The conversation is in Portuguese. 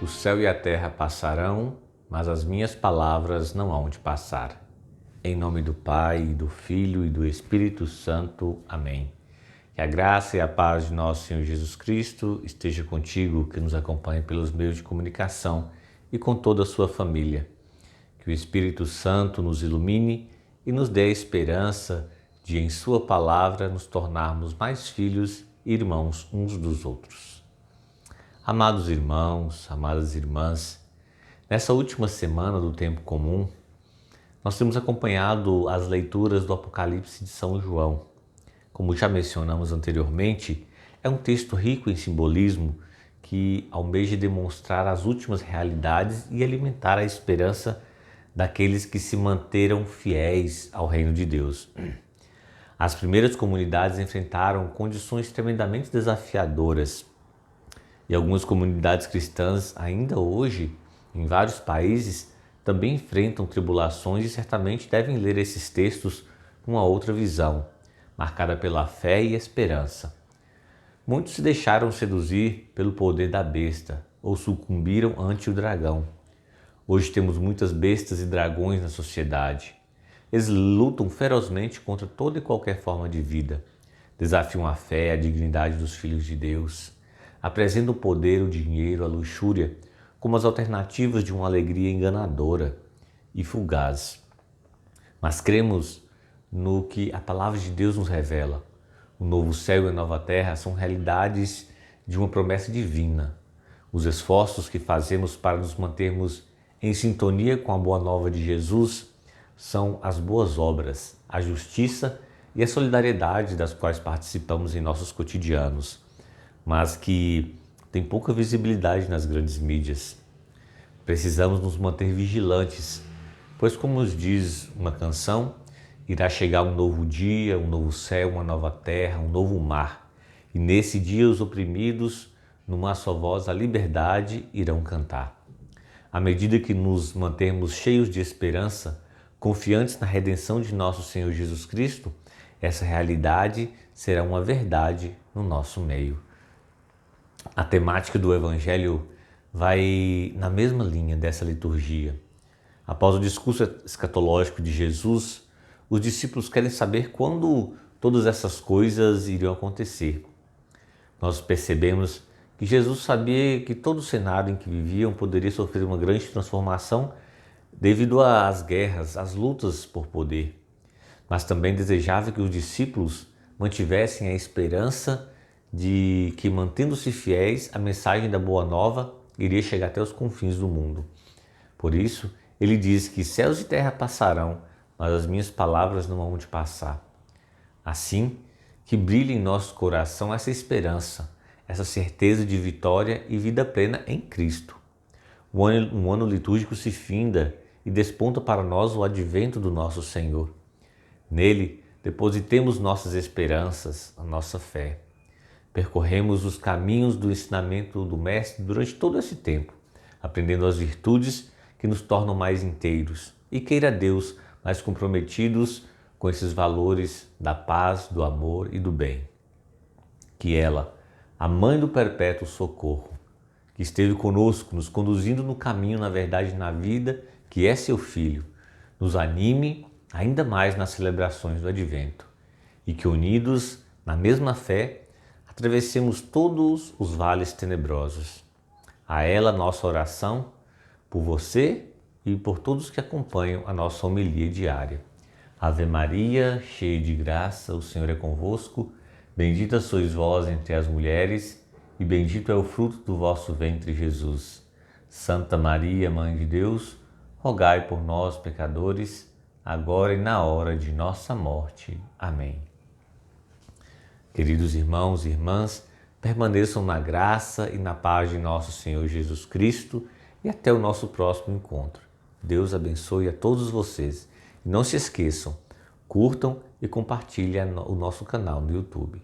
O céu e a terra passarão, mas as minhas palavras não hão de passar. Em nome do Pai, do Filho e do Espírito Santo. Amém. Que a graça e a paz de nosso Senhor Jesus Cristo esteja contigo, que nos acompanhe pelos meios de comunicação e com toda a sua família. Que o Espírito Santo nos ilumine e nos dê a esperança de, em sua palavra, nos tornarmos mais filhos e irmãos uns dos outros. Amados irmãos, amadas irmãs, nessa última semana do tempo comum, nós temos acompanhado as leituras do Apocalipse de São João. Como já mencionamos anteriormente, é um texto rico em simbolismo que almeja demonstrar as últimas realidades e alimentar a esperança daqueles que se manteram fiéis ao reino de Deus. As primeiras comunidades enfrentaram condições tremendamente desafiadoras e algumas comunidades cristãs ainda hoje, em vários países, também enfrentam tribulações e certamente devem ler esses textos com uma outra visão, marcada pela fé e esperança. Muitos se deixaram seduzir pelo poder da besta ou sucumbiram ante o dragão. Hoje temos muitas bestas e dragões na sociedade. Eles lutam ferozmente contra toda e qualquer forma de vida, desafiam a fé e a dignidade dos filhos de Deus, apresentam o poder, o dinheiro, a luxúria como as alternativas de uma alegria enganadora e fugaz. Mas cremos no que a palavra de Deus nos revela. O novo céu e a nova terra são realidades de uma promessa divina. Os esforços que fazemos para nos mantermos em sintonia com a boa nova de Jesus são as boas obras, a justiça e a solidariedade das quais participamos em nossos cotidianos, mas que tem pouca visibilidade nas grandes mídias. Precisamos nos manter vigilantes, pois, como nos diz uma canção, irá chegar um novo dia, um novo céu, uma nova terra, um novo mar, e nesse dia os oprimidos, numa só voz, a liberdade, irão cantar. À medida que nos mantemos cheios de esperança, confiantes na redenção de nosso Senhor Jesus Cristo, essa realidade será uma verdade no nosso meio. A temática do Evangelho vai na mesma linha dessa liturgia. Após o discurso escatológico de Jesus, os discípulos querem saber quando todas essas coisas iriam acontecer. Nós percebemos que Jesus sabia que todo o cenário em que viviam poderia sofrer uma grande transformação devido às guerras, às lutas por poder, mas também desejava que os discípulos mantivessem a esperança de que, mantendo-se fiéis, a mensagem da Boa Nova iria chegar até os confins do mundo. Por isso, ele diz que céus e terra passarão, mas as minhas palavras não hão de passar. Assim, que brilhe em nosso coração essa esperança, essa certeza de vitória e vida plena em Cristo. Um ano litúrgico se finda e desponta para nós o advento do nosso Senhor. Nele, depositemos nossas esperanças, a nossa fé. Percorremos os caminhos do ensinamento do Mestre durante todo esse tempo, aprendendo as virtudes que nos tornam mais inteiros e, queira Deus, mais comprometidos com esses valores da paz, do amor e do bem. Que ela, a Mãe do Perpétuo Socorro, que esteve conosco, nos conduzindo no caminho, na verdade e na vida, que é seu Filho, nos anime ainda mais nas celebrações do Advento e que, unidos na mesma fé, atravessemos todos os vales tenebrosos. A ela nossa oração por você e por todos que acompanham a nossa homilia diária. Ave Maria, cheia de graça, o Senhor é convosco. Bendita sois vós entre as mulheres e bendito é o fruto do vosso ventre, Jesus. Santa Maria, Mãe de Deus, rogai por nós, pecadores, agora e na hora de nossa morte. Amém. Queridos irmãos e irmãs, permaneçam na graça e na paz de nosso Senhor Jesus Cristo e até o nosso próximo encontro. Deus abençoe a todos vocês. E não se esqueçam, curtam e compartilhem o nosso canal no YouTube.